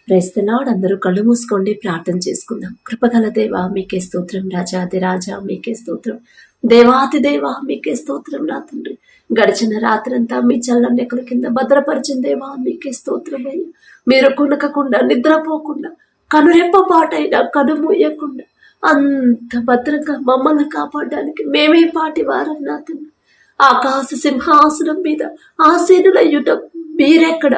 Praise the Lord అందరూ కళ్ళు మూసుకోండి, ప్రార్థన చేసుకుందాం. కృపగల దేవా మీకే స్తోత్రం, రాజాది రాజా మీకే స్తోత్రం, దేవాతి దేవా మీకే స్తోత్రం. నా తండ్రి, గడిచిన రాత్రంతా మీ చల్లని నెక్కల కింద భద్రపరిచిన దేవా మీకే స్తోత్రం అయ్యా. మీరు కునకకుండా నిద్రపోకుండా కనురెప్ప పాటైనా కనుమూయకుండా అంత భద్రంగా మమ్మల్ని కాపాడడానికి మేమే పాటి వారం. నా తండ్రి, ఆకాశ సింహాసనం మీద ఆసీనులయ్యుట మీరెక్కడ,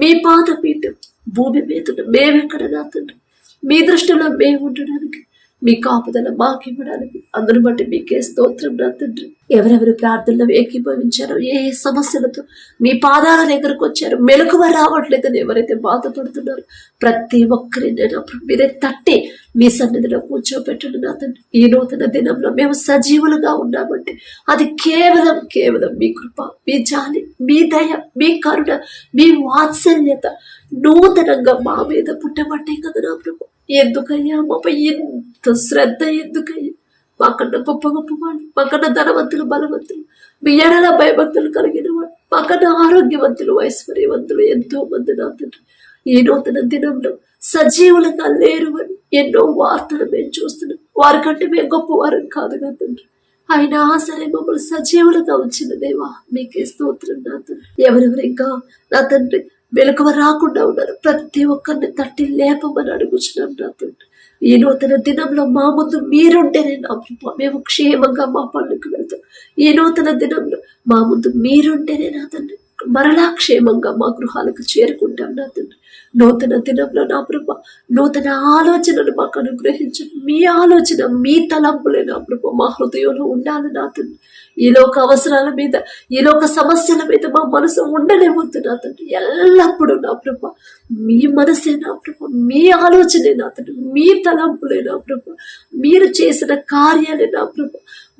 మీ పాదపీఠం భూమి మీద మేమెక్కడ. నా తండ్రి, మీ దృష్టిలో మేము ఉండడానికి, మీ కాపుదల మాకివ్వడానికి, అందును బట్టి మీకే స్తోత్రం. నా తండ్రి, ఎవరెవరు ప్రార్థనలో ఏకీభవించారో, ఏ ఏ సమస్యలతో మీ పాదాల దగ్గరకు వచ్చారో, మెలకువ రావట్లేదని ఎవరైతే బాధపడుతున్నారో ప్రతి ఒక్కరిని మీరే తట్టి మీ సన్నిధిలో కూర్చోబెట్టండి. నా తండ్రి, ఈ నూతన దినంలో మేము సజీవులుగా ఉన్నామంటే అది కేవలం కేవలం మీ కృప, మీ జాలి, మీ దయ, మీ కరుణ, మీ వాత్సల్యత నూతనంగా మా మీద పుట్టబట్టే కదా నా ప్రభు. ఎందుకయ్యా మాపై ఇంత శ్రద్ధ? ఎందుకయ్యా? మాకన్నా గొప్ప గొప్ప వాళ్ళు, మాకన్నా ధనవంతులు, బలవంతులు, మీ ఎడల భయభక్తులు కలిగిన వాళ్ళు, మాకన్నా ఆరోగ్యవంతులు, ఐశ్వర్యవంతులు ఎంతో మంది. నా తండ్రి, ఈ నూతన దినంలో సజీవులుగా లేరు అని ఎన్నో వార్తలు మేము చూస్తున్నాం. వారికంటే మేము గొప్పవారం కాదు నా తండ్రి, అయినా సరే మమ్మల్ని సజీవులుగా ఉంచిన దేవా మీకే స్తోత్రం. నా తండ్రి, ఎవరెవరు ఇంకా నా తండ్రి వెలుకవ రాకుండా ఉన్నారు, ప్రతి ఒక్కరిని తట్టి లేపమని అడుగుచున్నాం. నా తండ్రి, ఈ నూతన దినంలో మా ముందు మీరుంటేనే నా ప్రభు మేము క్షేమంగా మా పనులకు వెళ్తాం. ఈ నూతన దినంలో మా ముందు మీరుంటేనే నా తండ్రి మరలా క్షేమంగా మా గృహాలకు చేరుకుంటాం. నా తండ్రి, నూతన దినంలో నా ప్రభు నూతన ఆలోచనలు మాకు అనుగ్రహించండి. మీ ఆలోచన, మీ తలంపులే నా ప్రభు మా హృదయంలో ఉండాలి. నా తండ్రి, ఈ లోక అవసరాల మీద, ఈ లోక సమస్యల మీద మా మనసు ఉండలేవద్దు. నా తండ్రి, ఎల్లప్పుడూ నా ప్రభు మీ మనసే నా ప్రభు, మీ ఆలోచనే నా తండ్రి, మీ తలంపులే నా ప్రభు, మీరు చేసిన కార్యాలే నా ప్రభు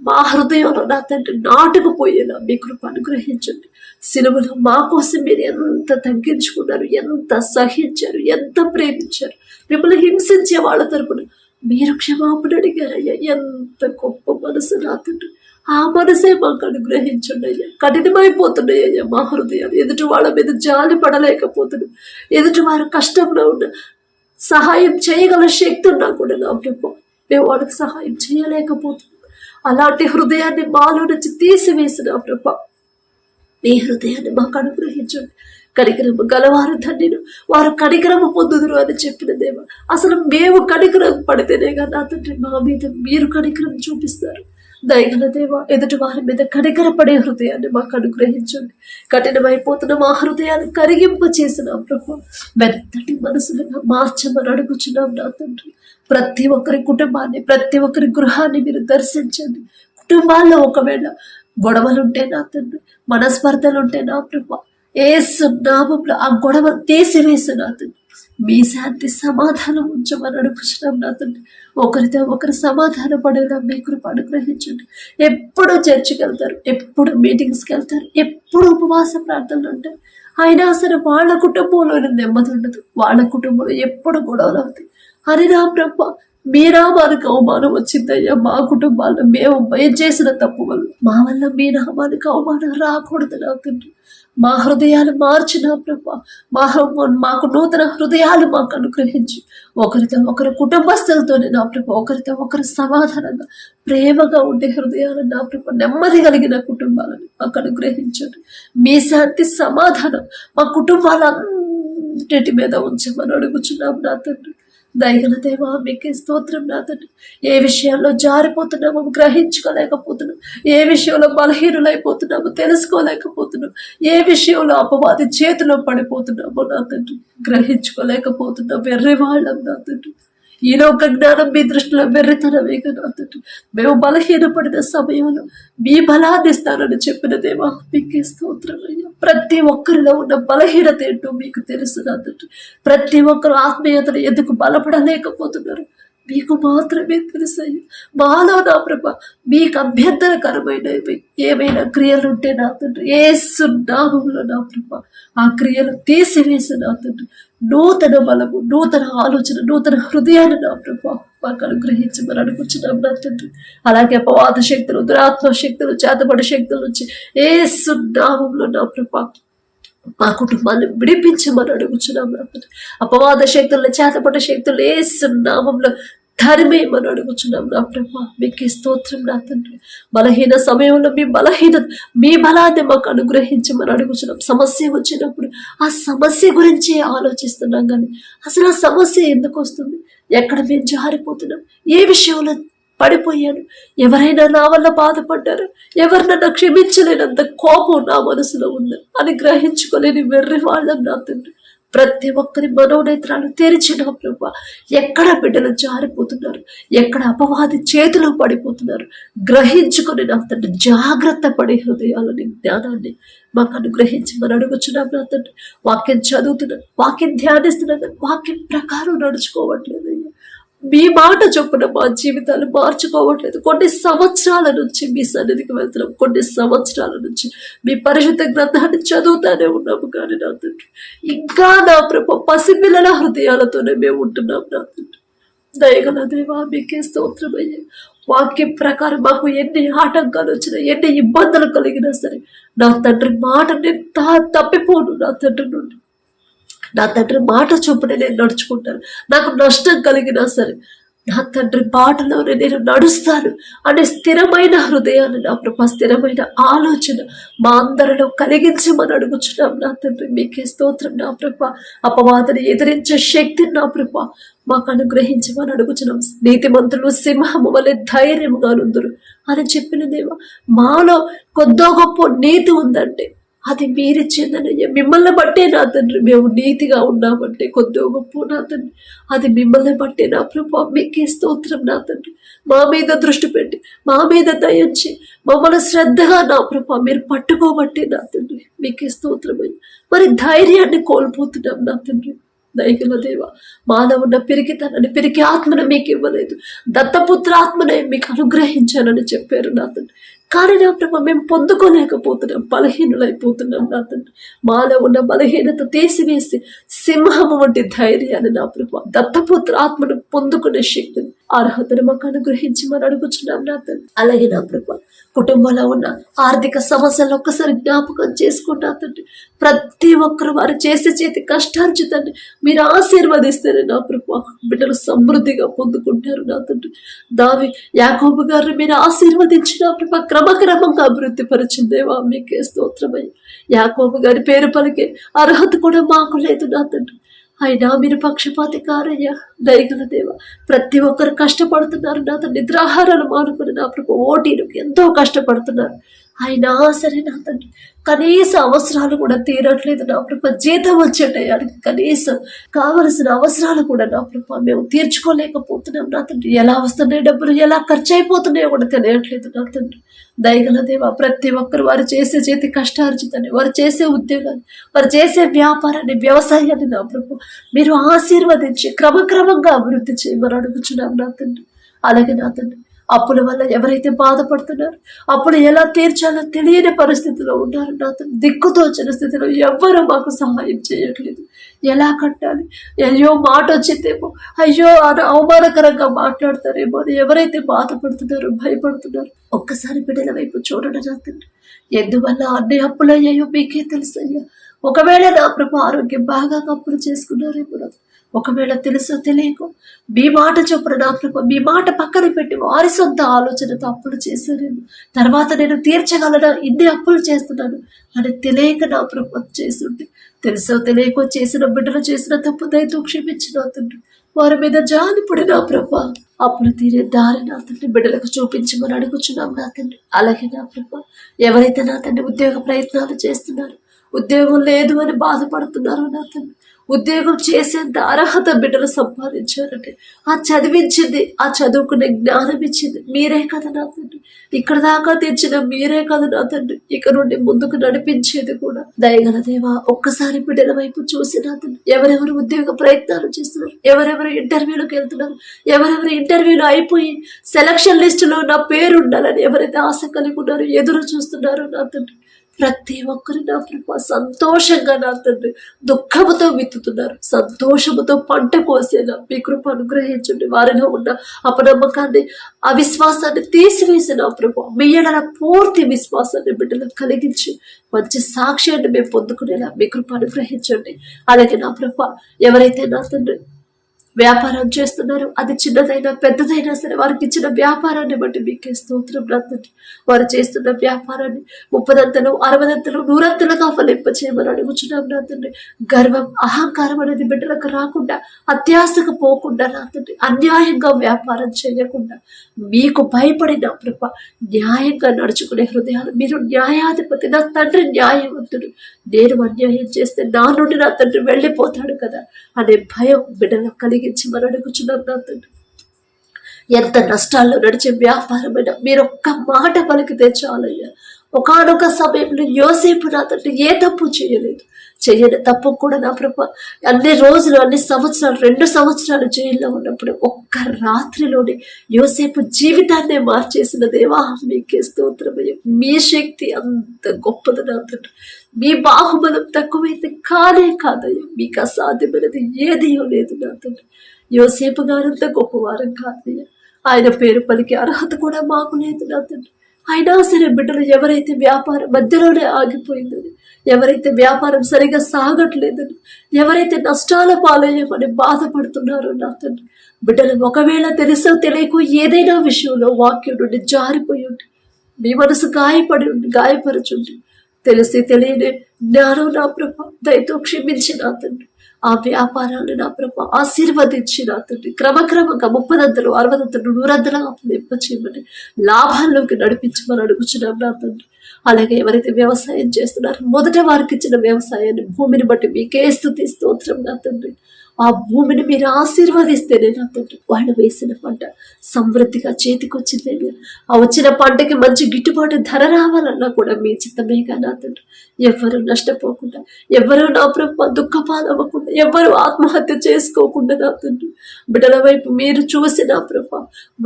మా హృదయంలో నా తండ్రి నాటుకుపోయేలా మీ కృప అనుగ్రహించండి. సిలువలో మా కోసం మీరు ఎంత తగ్గించుకున్నారు, ఎంత సహించారు, ఎంత ప్రేమించారు. మిమ్మల్ని హింసించే వాళ్ళ తరపున మీరు క్షమాపణ అడిగారయ్యా. ఎంత గొప్ప మనసు నా తండ్రి, ఆ మనసే మాకు అనుగ్రహించండి అయ్యా. కఠినమైపోతున్నాయి అయ్యా మా హృదయాలు, ఎదుటి వాళ్ళ మీద జాలి పడలేకపోతున్నాం. ఎదుటి వారు కష్టంలో ఉన్న సహాయం చేయగల శక్తి ఉన్నా కూడా నా ప్రభు మేము వాళ్ళకి సహాయం చేయలేకపోతున్నాం. అలాంటి హృదయాన్ని మాలో నుంచి తీసివేసిన ప్రభు మీ హృదయాన్ని మాకు అనుగ్రహించండి. కనికరము గలవారు ధన్యులు, వారు కనికరము పొందుదురు అని చెప్పిన దేవా, అసలు మేము కనికరం పడితేనే కదా నా తండ్రి మా మీద మీరు కనికరం చూపిస్తారు. దయగల దేవ, ఎదుటి వారి మీద కనికరపడే హృదయాన్ని మాకు అనుగ్రహించండి. కఠినమైపోతున్న మా హృదయాన్ని కరిగింప చేసిన ప్రభు మెత్తటి మనసులుగా మార్చమని అడుగుచున్నాం. నా తండ్రి, ప్రతి ఒక్కరి కుటుంబాన్ని, ప్రతి ఒక్కరి గృహాన్ని మీరు దర్శించండి. కుటుంబాల్లో ఒకవేళ గొడవలుంటే నా తండ్రి, మనస్పర్ధలుంటే నా ప్రభు యేసు నామములో ఆ గొడవ తీసివేసి నా తండ్రి మీ శాంతి సమాధానం ఉంచమని అడుగుచున్నాం. నా తండ్రి, ఒకరితో ఒకరు సమాధాన పడేలా మీ కృప అనుగ్రహించండి. ఎప్పుడు చర్చికి వెళ్తారు, ఎప్పుడు మీటింగ్స్కి వెళ్తారు, ఎప్పుడు ఉపవాస ప్రార్థనలు ఉంటారు, అయినా సరే వాళ్ళ కుటుంబంలో నెమ్మది ఉండదు, వాళ్ళ కుటుంబంలో ఎప్పుడు గొడవలు అవుతాయి. అని నా ప్రభు మీ నామానికి అవమానం వచ్చిందయ్యా. మా కుటుంబాల్లో మేము చేసిన తప్పు వల్ల మా వల్ల మీ నామానికి అవమానం రాకూడదు. నా తండ్రి, మా హృదయాలు మార్చిన ప్రభు మాకు నూతన హృదయాలు మాకు అనుగ్రహించి ఒకరితో ఒకరు కుటుంబస్తులతోనే నా ప్రభు ఒకరితో ఒకరు సమాధానంగా ప్రేమగా ఉండే హృదయాలు నా ప్రభు నెమ్మది కలిగిన కుటుంబాలను మాకు అనుగ్రహించండి. మీ శాంతి సమాధానం మా కుటుంబాలన్నిటి మీద ఉంచమని అడుగుచున్నాం. నా తండ్రి, దయగల దేవా మీకే స్తోత్రం. నా తండ్రి, ఏ విషయాల్లో జారిపోతున్నామో గ్రహించుకోలేకపోతున్నాం, ఏ విషయంలో బలహీనులైపోతున్నామో తెలుసుకోలేకపోతున్నాం, ఏ విషయంలో అపవాది చేతిలో పడిపోతున్నామో నా తండ్రి గ్రహించుకోలేకపోతున్నాం. వెర్రి వాళ్ళం నా తండ్రి, ఈ లోక జ్ఞానం మీ దృష్టిలో వెర్రితనమే కదా తండ్రి. మేము బలహీనపడిన సమయంలో మీ బలాన్ని ఇస్తానని చెప్పిన దేవా మీకే స్తోత్రం అయ్యా. ప్రతి ఒక్కరిలో ఉన్న బలహీనత ఏంటో మీకు తెలుసు నా తండ్రి. ప్రతి ఒక్కరు ఆత్మీయతను ఎందుకు బలపడలేకపోతున్నారు మీకు మాత్రమే తెలుసయ్యా. మాలో నా ప్రభ మీకు అభ్యంతరకరమైన ఏమైనా క్రియలుంటే నా తండ్రి యేసు నామములో నా ప్రభ ఆ క్రియలు తీసివేసి నా తండ్రి నూతన బలము, నూతన ఆలోచన, నూతన హృదయాన్ని నా ప్రభా మాకు అనుగ్రహించమని అనుకుంటున్నాం నా తండ్రి. అలాగే అపవాద శక్తులు, దురాత్మ శక్తులు, చేతబడి శక్తుల నుంచి యేసు నామములో నా ప్రభా మా కుటుంబాన్ని విడిపించమని అడుగుచున్నాం నా తండ్రి. అపవాద శక్తులను, చేతపడ్డ శక్తులు యేసు నామములో ధర్మేమని అడుగుచున్నాం నా ప్రభా. మీకే స్తోత్రం నా తండ్రి. బలహీన సమయంలో మీ బలాన్ని మాకు అనుగ్రహించమని అడుగుచున్నాం. సమస్య వచ్చినప్పుడు ఆ సమస్య గురించి ఆలోచిస్తున్నాం, కానీ అసలు ఆ సమస్య ఎందుకు వస్తుంది, ఎక్కడ మేము జారిపోతున్నాం, ఏ విషయంలో పడిపోయాను, ఎవరైనా నా వల్ల బాధపడ్డారు, ఎవరినైనా క్షమించలేనంత కోపం నా మనసులో ఉంది అని గ్రహించుకోలేని వెర్రి వాళ్ళం నా తండ్రి. ప్రతి ఒక్కరి మనోనేత్రాలు తెరిచిన ప్రభా, ఎక్కడ బిడ్డలు జారిపోతున్నారు, ఎక్కడ అపవాది చేతిలో పడిపోతున్నారు గ్రహించుకొని నా తండ్రి జాగ్రత్త పడే హృదయాలని, జ్ఞానాన్ని మాకు అనుగ్రహించమని అడుగుచున్నాం నా తండ్రి. వాక్యం చదువుతున్నాను, వాక్యం ధ్యానిస్తున్నాను, వాక్యం ప్రకారం నడుచుకోవట్లేదు. మీ మాట చొప్పున మా జీవితాలు మార్చుకోవట్లేదు. కొన్ని సంవత్సరాల నుంచి మీ సన్నిధికి వెళ్తున్నాం, కొన్ని సంవత్సరాల నుంచి మీ పరిశుద్ధ గ్రంథాన్ని చదువుతానే ఉన్నాము, కానీ నా తండ్రి ఇంకా నా ప్రభు పసిపిల్లల హృదయాలతోనే మేము ఉంటున్నాం నా తండ్రి. దయగల దేవా మీకే స్తోత్రమయ్యే. వాక్యం ప్రకారం మాకు ఎన్ని ఆటంకాలు వచ్చినా, ఎన్ని ఇబ్బందులు కలిగినా సరే నా తండ్రి మాట నేను తప్పిపోను నా తండ్రి నుండి. నా తండ్రి మాట చొప్పున నేను నడుచుకుంటాను. నాకు నష్టం కలిగినా సరే నా తండ్రి బాటలోనే నేను నడుస్తాను అనే స్థిరమైన హృదయాన్ని నా ప్రభా, స్థిరమైన ఆలోచన మా అందరిలో కలిగించమని అడుగుచున్నాం నా తండ్రి. మీకే స్తోత్రం నా ప్రభా. అపవాదిని ఎదిరించే శక్తిని నా ప్రభా మాకు అనుగ్రహించమని అడుగుచున్నాం. నీతిమంతులు సింహము వలె ధైర్యముగా నుందురు అని చెప్పిన దేవా, మాలో కొద్దో గొప్ప నీతి ఉందంటే అది మీరిచ్చిందనయ్యా. మిమ్మల్ని బట్టే నా తండ్రి మేము నీతిగా ఉన్నామంటే కొద్దో గొప్ప నా తండ్రి అది మిమ్మల్ని బట్టే నా ప్రభా. మీకే స్తోత్రం నా తండ్రి. మా మీద దృష్టి పెట్టి, మా మీద దయించి, మమ్మల్ని శ్రద్ధగా నా ప్రభా మీరు పట్టుకోబట్టే నా తండ్రి. మీకే స్తోత్రమయ్యా. మరి ధైర్యాన్ని కోల్పోతున్నాం నా తండ్రి. దయగల దేవ, మానవున్న పిరికి ఆత్మను మీకు ఇవ్వలేదు, దత్తపుత్ర ఆత్మనే మీకు అనుగ్రహించానని చెప్పారు నా తండ్రి. కానీ నా ప్రభా మేము పొందుకోలేకపోతున్నాం, బలహీనులైపోతున్నాం నా తండ్రి. మాలో ఉన్న బలహీనత తీసివేసి సింహము వంటి ధైర్యాన్ని నా ప్రభా, దత్తపుత్ర ఆత్మను పొందుకునే శక్తిని, అర్హతను మాకు అనుగ్రహించమని అడుగుచున్నాం నా తండ్రి. అలాగే నా ప్రభా కుటుంబంలో ఉన్న ఆర్థిక సమస్యలు ఒక్కసారి జ్ఞాపకం చేసుకుంటా తండ్రి. ప్రతి ఒక్కరు వారు చేతి కష్టార్జితాన్ని మీరు ఆశీర్వదిస్తేనే నా ప్రభా బిడ్డలు సమృద్ధిగా పొందుకుంటారు నా తండ్రి. యాకోబు గారిని మీరు ఆశీర్వదించిన ప్రభా క్రమక్రమంగా అభివృద్ధి పరిచిందేవా. మీకే స్తోత్రమయ్య. యాకోబు గారి పేరు పలికే అర్హత కూడా మాకు లేదు నా తండ్రి. అయినా మీరు పక్షపాతి కారయ్యా. దయగల దేవ, ప్రతి ఒక్కరు కష్టపడుతున్నారు నా తండ్రి. నిద్రాహారాలు మానుకుని నా ప్రభు ఓటీలకు ఎంతో కష్టపడుతున్నారు. అయినా సరే నా తండ్రి కనీస అవసరాలు కూడా తీరట్లేదు నా ప్రభు. జీతం వచ్చే టయానికి కనీసం కావలసిన అవసరాలు కూడా నా ప్రభు మేము తీర్చుకోలేకపోతున్నాం నా తండ్రి. ఎలా వస్తున్నాయి డబ్బులు, ఎలా ఖర్చు అయిపోతున్నాయో కూడా తెలియట్లేదు నా తండ్రి. దయగల దేవ, ప్రతి ఒక్కరు వారు చేతి కష్టార్జితాన్ని, వారు చేసే ఉద్యోగాన్ని, వారు చేసే వ్యాపారాన్ని, వ్యవసాయాన్ని నా ప్రభు మీరు ఆశీర్వదించి క్రమక్రమంగా అభివృద్ధి చేయమని అడుగుచున్నాం నా తండ్రి. అలాగే నా తండ్రి అప్పుల వల్ల ఎవరైతే బాధపడుతున్నారు, అప్పులు ఎలా తీర్చాలో తెలియని పరిస్థితిలో ఉన్నారు నా తండ్రి. దిక్కుతోచిన స్థితిలో ఎవ్వరూ మాకు సహాయం చేయట్లేదు. ఎలా కట్టాలి, అయ్యో మాట వచ్చిందేమో, అయ్యో అవమానకరంగా మాట్లాడతారేమో అని ఎవరైతే బాధపడుతున్నారో, భయపడుతున్నారు, ఒక్కసారి బిడ్డల వైపు చూడండి నా తండ్రి. ఎందువల్ల అన్ని అప్పులు అయ్యాయో మీకే తెలుసయ్యా. ఒకవేళ నా ప్రభు ఆరోగ్యం బాగా అప్పులు చేసుకున్నారేమో, ఒకవేళ తెలుసో తెలియకో మీ మాట చొప్పున నా ప్రభు మీ మాట పక్కన పెట్టి వారి సొంత ఆలోచనతో అప్పులు చేశారేమో, తర్వాత నేను తీర్చగలనా, ఇన్ని అప్పులు చేస్తున్నాను అని తెలియక నా ప్రభు చేస్తుంటే, తెలుసో తెలియకో చేసిన బిడ్డలు చేసిన తప్పు దయతో క్షమించిన తండ్రి. వారి మీద జాలిపడి నా ప్రభు అప్పులు తీరే దారి నా తండ్రి బిడ్డలకు చూపించమని అడుగుచున్నాం నా తండ్రి. అలాగే నా ప్రభు ఎవరైతే నా తండ్రి ఉద్యోగ ప్రయత్నాలు చేస్తున్నారు, ఉద్యోగం లేదు అని బాధపడుతున్నారు నా తండ్రి, ఉద్యోగం చేసేంత అర్హత బిడ్డలు సంపాదించారంటే ఆ చదివించింది, ఆ చదువుకునే జ్ఞానం ఇచ్చింది మీరే కదా నా తండ్రి. ఇక్కడ దాకా తెచ్చిన మీరే కదా నా తండ్రి. ఇక నుండి ముందుకు నడిపించేది కూడా. దయగల దేవా, ఒక్కసారి బిడ్డల వైపు చూసి నా తండ్రి ఎవరెవరు ఉద్యోగ ప్రయత్నాలు చేస్తున్నారు, ఎవరెవరు ఇంటర్వ్యూలకు వెళ్తున్నారు, ఎవరెవరు ఇంటర్వ్యూలు అయిపోయి సెలక్షన్ లిస్టులో నా పేరు ఉండాలని ఎవరైతే ఆశ కలిగి ఉన్నారో, ఎదురు చూస్తున్నారో నా తండ్రి ప్రతి ఒక్కరు నా ప్రభా సంతోషంగా నా తండ్రి దుఃఖముతో విత్తుతున్నారు, సంతోషముతో పంట కోసేలా మీ కృప అనుగ్రహించండి. వారిలో ఉన్న అపనమ్మకాన్ని, అవిశ్వాసాన్ని తీసివేసిన ప్రభా మీ ఎడల పూర్తి విశ్వాసాన్ని బిడ్డలకు కలిగించి మంచి సాక్ష్యాన్ని మేము పొందుకునేలా మీ కృప అనుగ్రహించండి. అలాగే నా ప్రభా ఎవరైతే నా తండ్రి వ్యాపారం చేస్తున్నారు, అది చిన్నదైనా పెద్దదైనా సరే వారికి ఇచ్చిన వ్యాపారాన్ని బట్టి మీకే స్తోత్రం తండ్రి. వారు చేస్తున్న వ్యాపారాన్ని 30 60 100 ఫలింపచేయమని అడుగుచున్నాం నా తండ్రి. గర్వం అహంకారం అనేది బిడ్డలకు రాకుండా, అత్యాశకు పోకుండా నా తండ్రి, అన్యాయంగా వ్యాపారం చేయకుండా మీకు భయపడిన ప్రభ న్యాయంగా నడుచుకునే హృదయాలు, మీరు న్యాయాధిపతి, నా తండ్రి న్యాయవంతుడు, నేను అన్యాయం చేస్తే నా నుండి నా తండ్రి వెళ్ళిపోతాడు కదా అనే భయం బిడ్డలకు కలిగించి మనం అడుగుచున్నాం నా తండ్రి. ఎంత నష్టాల్లో నడిచే వ్యాపారమైనా మీరు ఒక్క మాట పలికితే చాలయ్యా. ఒకానొక సమయంలో యోసేపు నా తండ్రి ఏ తప్పు చేయలేదు, చెయ్యని తప్పు కూడా నా ప్రభ అన్ని రోజులు, అన్ని సంవత్సరాలు, 2 సంవత్సరాలు జైల్లో ఉన్నప్పుడు ఒక్క రాత్రిలోనే యోసేపు జీవితాన్నే మార్చేసిన దేవా మీకే స్తోత్రమయ్య. మీ శక్తి అంత గొప్పది నా తండ్రి. మీ బాహుబలం తక్కువైతే కానే కాదయ్యా. మీకు అసాధ్యమైనది ఏదియో లేదు నా తండ్రి. యోసేపు గారంత గొప్పవారం కాదయ్యా. ఆయన పేరు పలికే అర్హత కూడా మాకు లేదు నా తండ్రి. అయినా సరే బిడ్డలు ఎవరైతే వ్యాపారం మధ్యలోనే ఆగిపోయిందని, ఎవరైతే వ్యాపారం సరిగా సాగట్లేదని, ఎవరైతే నష్టాల పాలయ్యమని బాధపడుతున్నారో నా తండ్రి, బిడ్డలు ఒకవేళ తెలుసో తెలియకో ఏదైనా విషయంలో వాక్యం నుండి జారిపోయి ఉండి మీ మనసు గాయపరచుండి తెలిసి తెలియని జ్ఞానం నా ప్రభ దయతో క్షమించి నా తండ్రి. ఆ వ్యాపారాన్ని నా ప్రభ ఆశీర్వదించి నా తండ్రి క్రమక్రమంగా 30 60 100 చేయమని లాభాల్లోకి నడిపించమని అడుగుచున్నాం నా తండ్రి. అలాగే ఎవరైతే వ్యవసాయం చేస్తున్నారో మొదట వారికి ఇచ్చిన వ్యవసాయాన్ని, భూమిని బట్టి మీకే స్తుతి స్తోత్రం నా తండ్రి. ఆ భూమిని మీరు ఆశీర్వదిస్తేనే నా తండ్రి వాళ్ళు వేసిన పంట సమృద్ధిగా చేతికొచ్చిందే. ఆ వచ్చిన పంటకి మంచి గిట్టుబాటు ధర రావాలన్నా కూడా మీ చిత్తమేగా నా తండ్రి. ఎవరు నష్టపోకుండా, ఎవరు నా ప్రభు దుఃఖపాలవ్వకుండా, ఎవరు ఆత్మహత్య చేసుకోకుండా నా తండ్రి బిడ్డల వైపు మీరు చూసి నా ప్రభు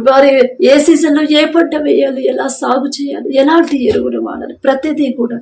వారి ఏ సీజన్లో ఏ పంట వేయాలి, ఎలా సాగు చేయాలి, ఎలాంటి ఎరువులు వాడాలి, ప్రతిదీ కూడా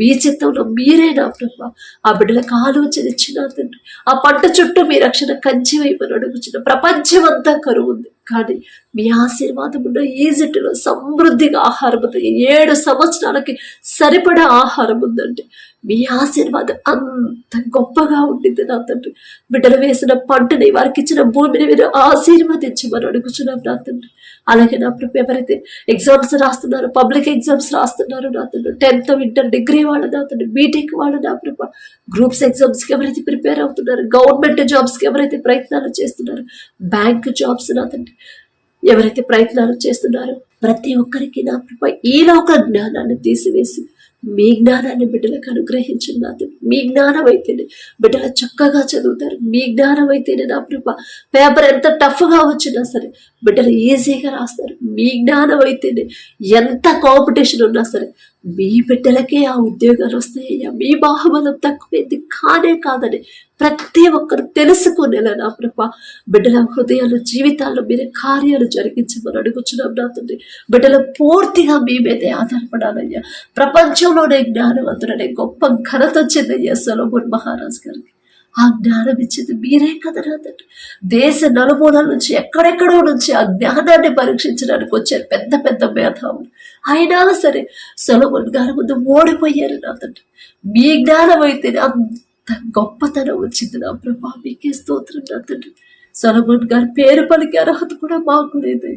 మీ చిత్తంలో మీరే నా ప్రభు ఆ బిడ్డలకు ఆలోచన ఇచ్చిన తండ్రి. ఆ పంట చుట్టూ మీ రక్షణ కంచి వైపు అడుగుచిన ప్రపంచం అంతా కరువు ఉంది, కానీ మీ ఆశీర్వాదం ఉన్న ఈజిప్టులో సమృద్ధిగా ఆహారం ఉంది. 7 సంవత్సరాలకి సరిపడా ఆహారం ఉందండి. మీ ఆశీర్వాదం అంత గొప్పగా ఉండింది నా తండ్రి. బిడ్డలు వేసిన పంటని, వారికి ఇచ్చిన భూమిని మీరు ఆశీర్వదించమని అడుగుచున్నాం నా తండ్రి. అలాగే నా ప్రభు ఎవరైతే ఎగ్జామ్స్ రాస్తున్నారు, పబ్లిక్ ఎగ్జామ్స్ రాస్తున్నారు నా తండ్రి, 10th ఇంటర్ డిగ్రీ వాళ్ళు నా తండ్రి, బీటెక్ వాళ్ళు నా ప్రభు, గ్రూప్స్ ఎగ్జామ్స్కి ఎవరైతే ప్రిపేర్ అవుతున్నారు, గవర్నమెంట్ జాబ్స్కి ఎవరైతే ప్రయత్నాలు చేస్తున్నారు, బ్యాంక్ జాబ్స్ నా తండ్రి ఎవరైతే ప్రయత్నాలు చేస్తున్నారో ప్రతి ఒక్కరికి నా ప్రభు ఈ లోక జ్ఞానాన్ని తీసివేసి మీ జ్ఞానాన్ని బిడ్డలకు అనుగ్రహించిన నా తండ్రి. మీ జ్ఞానం అయితేనే బిడ్డలు చక్కగా చదువుతారు. మీ జ్ఞానం అయితేనే నా ప్రభు పేపర్ ఎంత టఫ్గా వచ్చినా సరే బిడ్డలు ఈజీగా రాస్తారు. మీ జ్ఞానం అయితేనే ఎంత కాంపిటీషన్ ఉన్నా సరే మీ బిడ్డలకే ఆ ఉద్యోగాలు వస్తాయ్యా. మీ బాహుబలం తక్కువైంది కానే కాదని ప్రతి ఒక్కరు తెలుసుకునేలా నా ప్రభ బిడ్డల హృదయాలు, జీవితాల్లో మీరే కార్యాలు జరిగించమని అడుగుచున్నాం నా తండ్రి. బిడ్డలు పూర్తిగా మీ మీదే ఆధారపడాలయ్యా. ప్రపంచంలోనే జ్ఞానవంతుడనే గొప్ప ఘనత వచ్చిందయ్యా సొలొమోన్ మహారాజు గారికి. ఆ జ్ఞానం ఇచ్చింది మీరే కదా నా తండ్రి. దేశ నలుమూలల నుంచి, ఎక్కడెక్కడో నుంచి ఆ జ్ఞానాన్ని పరీక్షించడానికి వచ్చారు పెద్ద పెద్ద మేధావులు. అయినా సరే సొలొమోన్ గారి ముందు ఓడిపోయారు నా తండ్రి. మీ జ్ఞానం అయితే అంత గొప్పతనం వచ్చింది నా ప్రభా మీకే స్తోత్రం నా తండ్రి. సొలొమోన్ గారి పేరు పలికే అర్హత కూడా మాకు లేదు.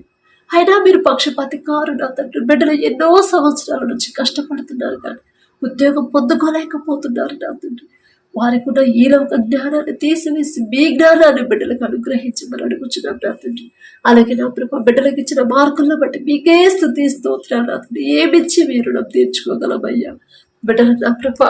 అయినా మీరు పక్షపాతి కారు నా తండ్రి. బిడ్డలు ఎన్నో సంవత్సరాల నుంచి కష్టపడుతున్నారు కానీ ఉద్యోగం పొందుకోలేకపోతున్నారు నా తండ్రి. వారికి కూడా ఈలో ఒక జ్ఞానాన్ని తీసివేసి మీ జ్ఞానాన్ని బిడ్డలకు అనుగ్రహించమని అడుగుచున్నాం నా తండ్రి. అలాగే నా ప్రభా బిడ్డలకు ఇచ్చిన మార్కులను బట్టి మీకే స్తుతి స్తోత్రాలు నా తండ్రి. ఏమిచ్చి మీరు రుణం తీర్చుకోగలమయ్యా. బిడ్డలు నా ప్రభా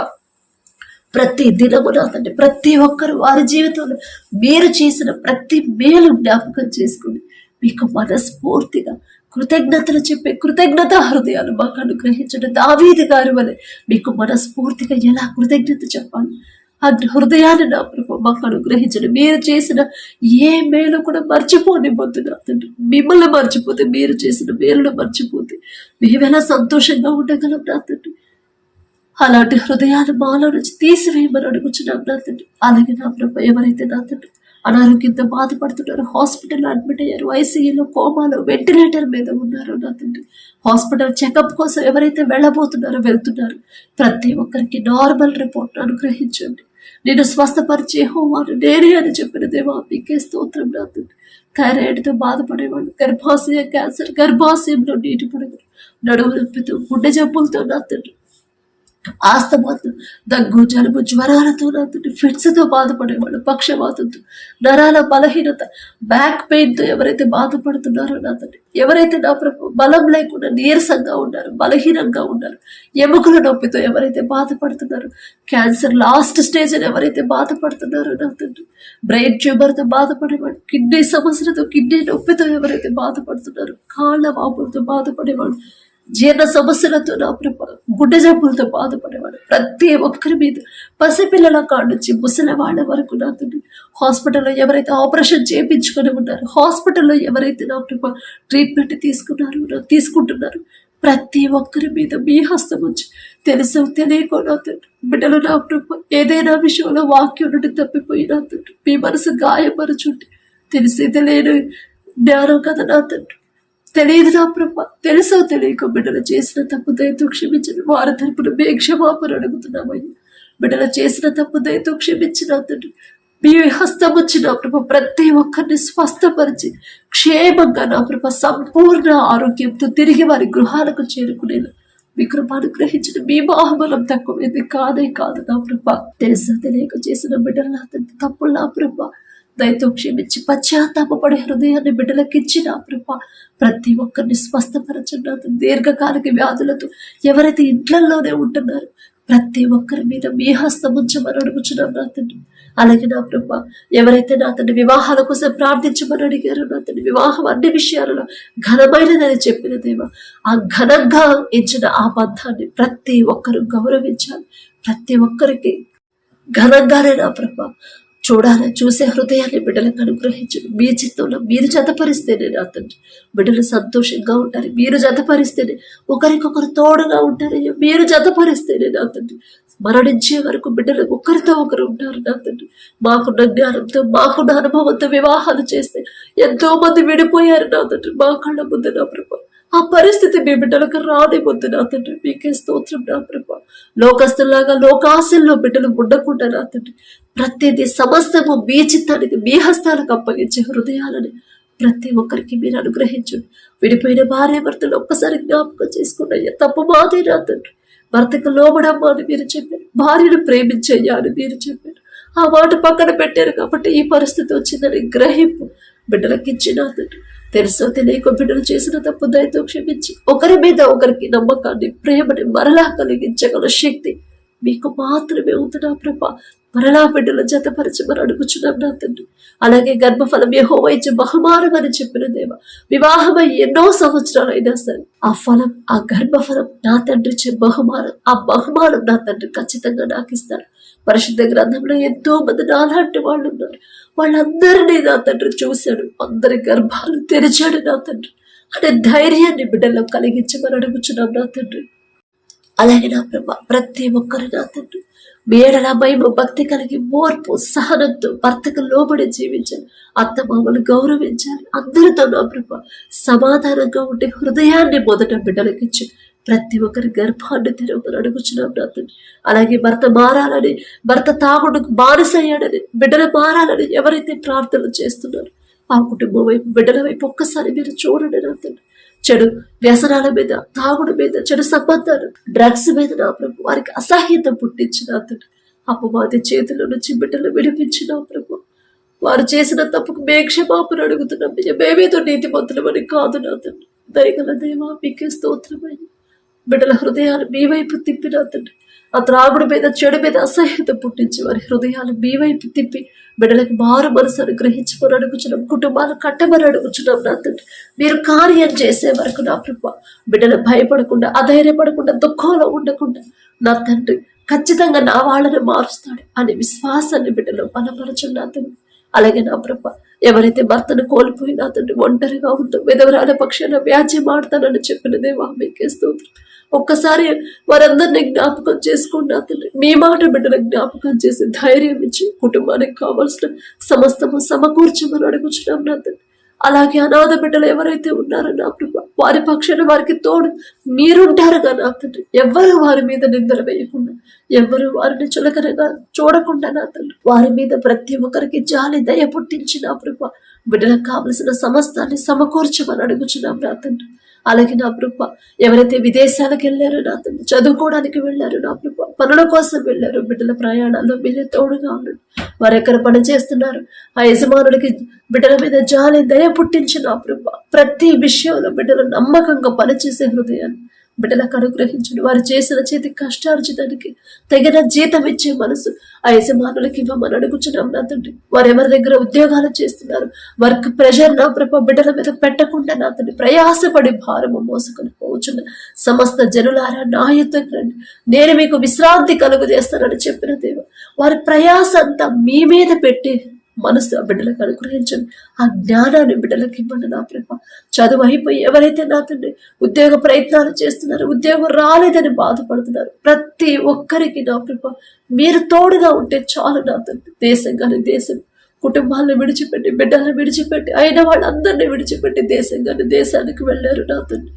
ప్రతి దినము నా తండ్రి ప్రతి ఒక్కరు వారి జీవితంలో మీరు చేసిన ప్రతి మేలు జ్ఞాపకం చేసుకుని మీకు మనస్ఫూర్తిగా కృతజ్ఞతలు చెప్పే కృతజ్ఞత హృదయాలు మాకు అనుగ్రహించండి. దావీదు గారి వలె మీకు మనస్ఫూర్తిగా ఎలా కృతజ్ఞత చెప్పాలి ఆ హృదయాన్ని నా ప్రభు మాకు అనుగ్రహించండి. మీరు చేసిన ఏ మేలు కూడా మర్చిపోనివ్వద్దు నా తండ్రి. మిమ్మల్ని మర్చిపోతే, మీరు చేసిన మేలును మర్చిపోతే మేమెలా సంతోషంగా ఉండగలం నా తండ్రి. అలాంటి హృదయాలు మాలో నుంచి తీసివేయమని అడుగుచున్నాం నా తండ్రి. అలాగే నా ప్రభు, ఎవరైతే నా తండ్రి అనారోగ్యంతో బాధపడుతున్నారు, హాస్పిటల్లో అడ్మిట్ అయ్యారు, ఐసీయూలో, కోమాలో, వెంటిలేటర్ మీద ఉన్నారు నా తండ్రి, హాస్పిటల్ చెకప్ కోసం ఎవరైతే వెళ్ళబోతున్నారో వెళ్తున్నారు, ప్రతి ఒక్కరికి నార్మల్ రిపోర్ట్ అనుగ్రహించండి. నేను స్వస్థపరిచే హోమాను నేనే అని చెప్పిన దేవా మీకే స్తోత్రం నా తండ్రి. థైరాయిడ్తో బాధపడేవాళ్ళు, గర్భాశయ క్యాన్సర్, గర్భాశయంలో నీటి పొడుగులు, నడుము నొప్పితో, గుండె జబ్బులతో నా తండ్రి, ఆస్తమాతో, దగ్గు, జలుబు, జ్వరాలతో నా తండ్రి, ఫిట్స్తో బాధపడేవాళ్ళు, పక్షవాతంతో, నరాల బలహీనత, బ్యాక్ పెయిన్తో ఎవరైతే బాధపడుతున్నారో నా తండ్రి, ఎవరైతే నా ప్రభు బలం లేకుండా నీరసంగా ఉన్నారు, బలహీనంగా ఉన్నారు, ఎముకల నొప్పితో ఎవరైతే బాధపడుతున్నారో, క్యాన్సర్ లాస్ట్ స్టేజ్ అని ఎవరైతే బాధపడుతున్నారో నా తండ్రి, బ్రెయిన్ ట్యూమర్తో బాధపడేవాడు, కిడ్నీ సమస్యలతో, కిడ్నీ నొప్పితో ఎవరైతే బాధపడుతున్నారో, కాళ్ళ వాపులతో బాధపడేవాడు, జీర్ణ సమస్యలతో నా ప్రభు, గుండె జబ్బులతో బాధపడేవాడు, ప్రతి ఒక్కరి మీద, పసిపిల్లల కాడ నుంచి ముసలి వాళ్ళ వరకు నా తండ్రి, హాస్పిటల్లో ఎవరైతే ఆపరేషన్ చేయించుకొని ఉన్నారు, హాస్పిటల్లో ఎవరైతే నా ప్రభు ట్రీట్మెంట్ తీసుకుంటున్నారు, ప్రతి ఒక్కరి మీద మీ హస్తం వచ్చి తెలుసు తెలియకో నా తండ్రి, బిడ్డలు నా ప్రభు ఏదైనా విషయంలో వాక్యం నుండి తప్పిపోయి నా తండ్రి, మీ మనసు గాయపరచుంటే తెలిసి తెలియని జ్ఞానం కదా నా తండ్రి, తెలియదు నా ప్రభ, తెలుసో తెలియక బిడ్డలు చేసిన తప్పు దయతో క్షమించిన వారి తరపున మీ క్షమాపణ అడుగుతున్నామయ్యా. బిడ్డలు చేసిన తప్పు దయతో క్షమించిన తండ్రి, మీ హస్తం వచ్చి నా ప్రభ ప్రతి ఒక్కరిని స్వస్థపరిచి క్షేమంగా నా ప్రభ సంపూర్ణ ఆరోగ్యంతో తిరిగి వారి గృహాలకు చేరుకునేలా మీ కృప అనుగ్రహించిన మీ బాహబలం తక్కువైంది కాదే కాదు నా ప్రభ. తెలుసో తెలియక చేసిన బిడ్డలు నా తండ్రి తప్పులు నా ప్రభ దయతో క్షమించి పశ్చాత్తాపడే హృదయాన్ని బిడ్డలకు ఇచ్చిన ప్రభ ప్రతి ఒక్కరిని స్వస్థపరచున్నారు. దీర్ఘకాలిక వ్యాధులతో ఎవరైతే ఇంట్లలోనే ఉంటున్నారు ప్రతి ఒక్కరి మీద మీ హస్తం ఉంచమని అడుగుచున్నాం నా తండ్రి. అలాగే నా ప్రభ ఎవరైతే నా తండ్రి వివాహాల కోసం ప్రార్థించమని అడిగారో నా తండ్రి, వివాహం అన్ని విషయాలలో ఘనమైనదని చెప్పిన దేవా, ఆ ఘనంగా ఇచ్చిన ఆ బంధాన్ని ప్రతి ఒక్కరు గౌరవించాలి. ప్రతి ఒక్కరికి ఘనంగానే నా ప్రభ చూసే హృదయాన్ని బిడ్డలకు అనుగ్రహించండి. మీ చిత్తంలో మీరు జతపరిస్తేనే నా తండ్రి బిడ్డలు సంతోషంగా ఉంటారు. మీరు జతపరిస్తేనే ఒకరికొకరు తోడుగా ఉంటారు. మీరు జతపరిస్తేనే నా తండ్రి మరణించే వరకు బిడ్డలు ఒకరితో ఒకరు ఉంటారు నా తండ్రి. మాకున్న జ్ఞానంతో మాకున్న అనుభవంతో వివాహాలు చేస్తే ఎంతో మంది విడిపోయారు నా తండ్రి మా కళ్ళ ముందు నా ప్రభ. ఆ పరిస్థితి మీ బిడ్డలకు రానివద్దు నా తండ్రి. మీకే స్తోత్రం నా ప్రభ. లోకస్తులాగా లోకాశల్లో బిడ్డలు ఉండకుండా నా తండ్రి ప్రతిదీ సమస్తము మీ చిత్తానికి మీ హస్తాలకు అప్పగించే హృదయాలని ప్రతి ఒక్కరికి మీరు అనుగ్రహించండి. విడిపోయిన భార్య భర్తలు ఒక్కసారి జ్ఞాపకం చేసుకున్నాయ్యా. తప్పు మాదే నా తండ్రి. భర్తకు లోబడమ్మా అని మీరు చెప్పారు, భార్యను ప్రేమించయ్యా అని మీరు చెప్పారు. ఆ మాట పక్కన పెట్టారు కాబట్టి ఈ పరిస్థితి వచ్చిందని గ్రహింపు బిడ్డలకి ఇచ్చిన తండ్రి. తెలుసో తెలియక బిడ్డలు చేసిన తప్పు దయతో క్షమించి ఒకరి మీద ఒకరికి నమ్మకాన్ని, ప్రేమని మరలా కలిగించగల శక్తి మీకు మాత్రమే ఉంటున్నా ప్రభ. మరలా బిడ్డలు జతపరచమని అడుగుచున్నాం నా తండ్రి. అలాగే గర్భఫలం యెహోవా ఇచ్చే బహుమానం అని చెప్పిన దేవ, వివాహమై ఎన్నో సంవత్సరాలైనా సరే ఆ ఫలం, ఆ గర్భఫలం నా తండ్రి ఇచ్చే బహుమానం, ఆ బహుమానం నా తండ్రి ఖచ్చితంగా నాకు ఇస్తాడు. పరిశుద్ధ గ్రంథంలో ఎంతో మంది నాలాంటి వాళ్ళు ఉన్నారు. వాళ్ళందరినీ నా తండ్రి చూశాడు, అందరి గర్భాలు తెరిచాడు నా తండ్రి అనే ధైర్యాన్ని బిడ్డల్లో కలిగించమని అడుగుచున్నాం నా తండ్రి. అలాగే నా ప్రభ ప్రతి ఒక్కరు నా తండ్రి మేడల భయము భక్తి కలిగి మోర్పు సహనంతో భర్తకు లోబడి జీవించాలి. అత్తమామలు గౌరవించాలి. అందరితో నా ప్రభ సమాధానంగా ఉండే హృదయాన్ని మొదట బిడ్డలకిచ్చి ప్రతి ఒక్కరి గర్భాన్ని తెరవమని అడుగుచున్నాం నా తండ్రి. అలాగే భర్త మారాలని, భర్త తాగుడుకు బానిసయ్యాడని, బిడ్డలు మారాలని ఎవరైతే ప్రార్థనలు చేస్తున్నారో ఆ కుటుంబం వైపు, బిడ్డల వైపు ఒక్కసారి మీరు చూడండి నా తండ్రి. చెడు వ్యసనాల మీద, తాగుడు మీద, చెడు సంబంధాలు, డ్రగ్స్ మీద నా ప్రభు వారికి అసహ్యత పుట్టించిన తండ్రి. అపవాది చేతుల నుంచి బిడ్డలు విడిపించిన ప్రభు. వారు చేసిన తప్పుకు మే క్షమాపణ అడుగుతున్నాం. మేమేదో నీతిమంతులమని కాదు నా తండ్రి. దయగల దేవా మీకే స్తోత్రమయ్య. బిడ్డల హృదయాలు మీ వైపు తిప్పిన తండ్రి. ఆ త్రాగుడు మీద, చెడు మీద అసహ్యత పుట్టించి వారి హృదయాలు మీ వైపు తిప్పి బిడ్డలకు మారు మనసు అనుగ్రహించుకొని అడుగుచున్నాం. కుటుంబాలు కట్టమని అడుగుచున్నాం నా తండ్రి. మీరు కార్యం చేసే వరకు నా ప్రభ బిడ్డలు భయపడకుండా, అధైర్యపడకుండా, దుఃఖంలో ఉండకుండా నా తండ్రి ఖచ్చితంగా నా వాళ్ళని మారుస్తాడు అనే విశ్వాసాన్ని బిడ్డలో బలపరచున్నా తండ్రి. అలాగే నా ప్రభ ఎవరైతే భర్తను కోల్పోయినా తండ్రి ఒంటరిగా ఉంటూ విధవరాల పక్షాన వ్యాజ్యం ఆడతానని చెప్పిన దేవా మీకే స్తోత్రం. ఒక్కసారి వారందరినీ జ్ఞాపకం చేసుకోండి నా తండ్రి. మీ మాట బిడ్డలకు జ్ఞాపకం చేసి ధైర్యం ఇచ్చి కుటుంబానికి కావాల్సిన సమస్తము సమకూర్చమని అడుగుచున్నాం నా తండ్రి. అలాగే అనాథ బిడ్డలు ఎవరైతే ఉన్నారో నా ప్రభా, వారి పక్షాన వారికి తోడు మీరుంటారుగా నా తండ్రి. ఎవ్వరు వారి మీద నిందలు వేయకుండా, ఎవ్వరు వారిని చులకనగా చూడకుండా నా తండ్రి, వారి మీద ప్రతి ఒక్కరికి జాలి దయ పుట్టించి నా ప్రభా బిడ్డలకు కావలసిన సమస్తాన్ని సమకూర్చమని అడుగుచున్నాం నా తండ్రి. అలాగే నా ప్రభా ఎవరైతే విదేశాలకు వెళ్ళారో నా తండ్రి, చదువుకోవడానికి వెళ్ళారు నా ప్రభా, పనుల కోసం వెళ్ళారు, బిడ్డల ప్రయాణాల్లో మీరే తోడుగా ఉండండి. వారు ఎక్కడ పని చేస్తున్నారు ఆ యజమానుడికి బిడ్డల మీద జాలి దయ పుట్టించి నా ప్రభా ప్రతి విషయంలో బిడ్డలు నమ్మకంగా పనిచేసే హృదయాన్ని బిడ్డలకు అనుగ్రహించండి. వారు చేసిన చేతి కష్టార్జితానికి తగిన జీతం ఇచ్చే మనసు ఆ యజమానులకి ఇవ్వమని అడుగుచున్నాం నా తండ్రి. వారు ఎవరి దగ్గర ఉద్యోగాలు చేస్తున్నారు, వర్క్ ప్రెషర్ నా ప్రభా బిడ్డల మీద పెట్టకుండా నా తండ్రి, ప్రయాసపడి భారము మోసుకొని పోచున్న సమస్త జనులారా నా యుద్ధం రండి, నేను మీకు విశ్రాంతి కలుగు చేస్తానని చెప్పిన దేవ, వారి ప్రయాస అంతా మీ మీద పెట్టి మనసు ఆ బిడ్డలకు అనుగ్రహించండి. ఆ జ్ఞానాన్ని బిడ్డలకు ఇవ్వండి నా ప్రభా. చదువు అయిపోయి ఎవరైతే నా తండ్రి ఉద్యోగ ప్రయత్నాలు చేస్తున్నారు, ఉద్యోగం రాలేదని బాధపడుతున్నారు, ప్రతి ఒక్కరికి నా ప్రభా మీరు తోడుగా ఉంటే చాలు నా తండ్రి. దేశం కానీ దేశం, కుటుంబాలను విడిచిపెట్టి బిడ్డలను విడిచిపెట్టి అయిన వాళ్ళందరినీ విడిచిపెట్టి దేశం కానీ దేశానికి వెళ్ళారు నా తండ్రి.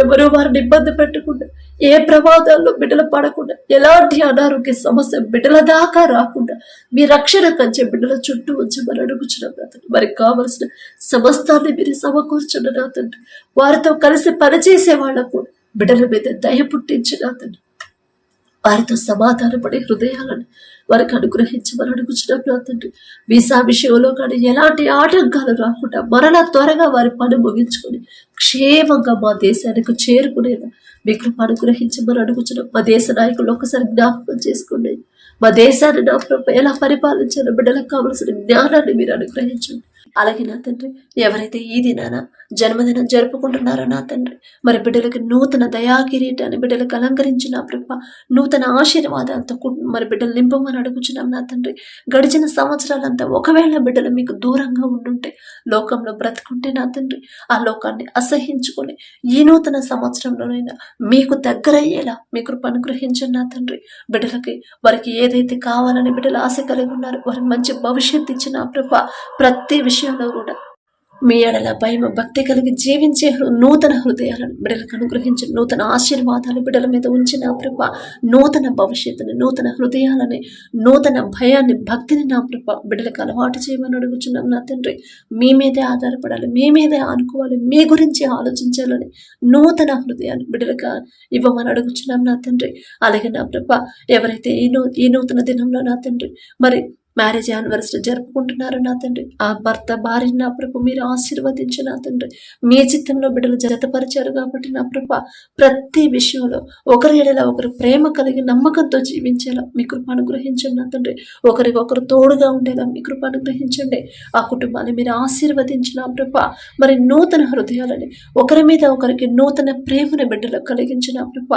ఎవరు వారిని ఇబ్బంది పెట్టకుండా, ఏ ప్రమాదాల్లో బిడ్డలు పడకుండా, ఎలాంటి అనారోగ్య సమస్య బిడ్డల దాకా రాకుండా మీ రక్షణ కంచె బిడ్డల చుట్టూ ఉంచమని అడుగుచున్నాం నా తండ్రి. వారికి కావలసిన సమస్తాన్ని మీరు సమకూర్చున్న నా తండ్రి. వారితో కలిసి పనిచేసే వాళ్ళకు కూడా బిడ్డల మీద దయ పుట్టించిన నా తండ్రి. వారితో సమాధానపడే హృదయాలను వారికి అనుగ్రహించమని అడుగుచున్నాం నా తండ్రి. వీసా విషయంలో కానీ ఎలాంటి ఆటంకాలు రాకుండా మరలా త్వరగా వారి పని ముగించుకొని క్షేమంగా మా దేశానికి చేరుకునేలా మీ కృప అనుగ్రహించమని అడుగుచున్నాం. మా దేశ నాయకులు ఒక్కసారి జ్ఞాపకం చేసుకోండి. మా దేశాన్ని నా ప్రభు ఎలా పరిపాలించాలో బిడ్డలకు కావలసిన జ్ఞానాన్ని మీరు అనుగ్రహించండి. అలాగే నా తండ్రి ఎవరైతే ఈ దినాన జన్మదినం జరుపుకుంటున్నారో నా తండ్రి, మరి బిడ్డలకి నూతన దయా కిరీటాన్ని బిడ్డలకు అలంకరించిన ప్రభ, నూతన ఆశీర్వాదాలతో మరి బిడ్డలు నింపమని అడుగుచున్నాం నా తండ్రి. గడిచిన సంవత్సరాలంతా ఒకవేళ బిడ్డలు మీకు దూరంగా ఉండుంటే, లోకంలో బ్రతుకుంటే నా తండ్రి, ఆ లోకాన్ని అసహించుకొని ఈ నూతన సంవత్సరంలోనైనా మీకు దగ్గరయ్యేలా మీ కృప అనుగ్రహించండి నా తండ్రి. బిడ్డలకి వారికి ఏదైతే కావాలని బిడ్డలు ఆశ కలిగి ఉన్నారు, వారికి మంచి భవిష్యత్తు ఇచ్చిన ప్రభ, ప్రతి విషయంలో కూడా మీ ఎడల భయం భక్తి కలిగి జీవించే నూతన హృదయాలను బిడ్డలకు అనుగ్రహించి, నూతన ఆశీర్వాదాలు బిడ్డల మీద ఉంచిన ప్రభ, నూతన భవిష్యత్తుని, నూతన హృదయాలని, నూతన భయాన్ని, భక్తిని నా ప్రభ బిడ్డలకు అలవాటు చేయమని అడుగుచున్నాం నా తండ్రి. మీ మీదే ఆధారపడాలి, మీ మీదే ఆనుకోవాలి, మీ గురించి ఆలోచించాలని నూతన హృదయాన్ని బిడ్డలకు ఇవ్వమని అడుగుచున్నాం నా తండ్రి. అలాగే నా ప్రభ ఎవరైతే ఈ నూతన దినంలో నా తండ్రి మరి మ్యారేజ్ యానివర్సరీ జరుపుకుంటున్నారు నా తండ్రి, ఆ భర్త భార్య నా ప్రభు మీరు ఆశీర్వదించి నా తండ్రి, మీ చిత్తంలో బిడ్డలు జతపరిచారు కాబట్టి నా ప్రభ ప్రతి విషయంలో ఒకరి ఎడల ఒకరు ప్రేమ కలిగి నమ్మకంతో జీవించేలా మీ కృప అనుగ్రహించండి నా తండ్రి. ఒకరికొకరు తోడుగా ఉండేలా మీ కృప అనుగ్రహించండి. ఆ కుటుంబాన్ని మీరు ఆశీర్వదించిన ప్రభ, మరి నూతన హృదయాలని, ఒకరి మీద ఒకరికి నూతన ప్రేమను బిడ్డలకు కలిగించిన ప్రభ,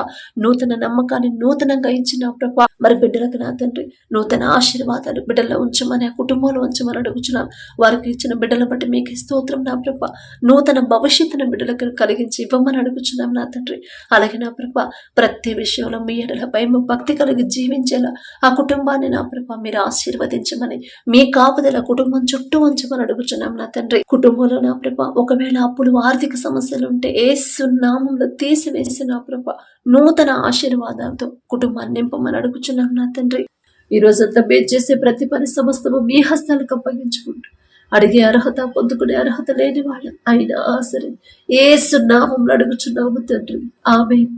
నూతన నమ్మకాన్ని నూతనంగా ఇచ్చిన ప్రభ, మరి బిడ్డలకు నా తండ్రి నూతన ఆశీర్వాదాలు బిడ్డలు ఉంచమని, ఆ కుటుంబంలో ఉంచమని అడుగుచున్నాం. వారికి ఇచ్చిన బిడ్డల బట్టి మీకు స్తోత్రం నా ప్రభ, నూతన భవిష్యత్తును బిడ్డలకు కలిగించి ఇవ్వమని అడుగుచున్నాం నా తండ్రి. అలాగే నా ప్రభ ప్రతి విషయంలో మీ ఎడల భయం భక్తి కలిగి జీవించేలా ఆ కుటుంబాన్ని నా ప్రభ మీరు ఆశీర్వదించమని, మీ కాపుదల కుటుంబం చుట్టూ ఉంచమని అడుగుచున్నాం నా తండ్రి. కుటుంబంలో నా ప్రభ ఒకవేళ అప్పులు ఆర్థిక సమస్యలు ఉంటే యేసు నామములో తీసివేసి నా ప్రభ నూతన ఆశీర్వాదాలతో కుటుంబాన్ని నింపమని అడుగుచున్నాం నా తండ్రి. ఈ రోజంతా మేము చేసే ప్రతి పని సమస్తము మీ హస్తాలకు అప్పగించుకుంటూ, అడిగే అర్హత పొందుకునే అర్హత లేని వాళ్ళం అయినా సరే యేసు నామములో అడుగుచున్నాము తండ్రి. ఆమేన్.